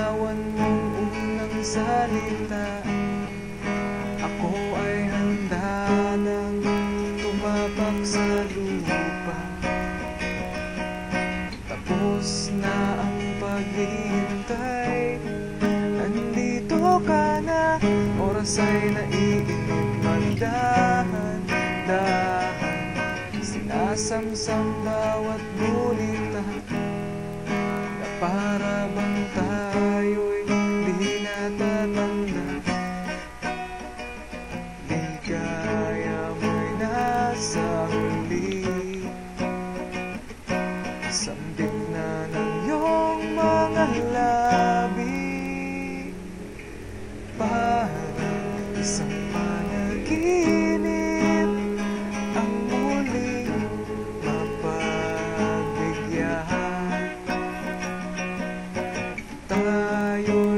bitawan mong unang salita, ako ay handa nang tumapak sa lupa. Tapos na ang paghihintay, nandito ka na, oras ay naiinip magdahan-dahan. Sinasamsam bawat gunita, na para bang tayo'y di natatanda. Ligaya mo'y nasa huli, sambit na ng iyong mga labi, parang isang panaginip ang muling mapagbigyan. Tayo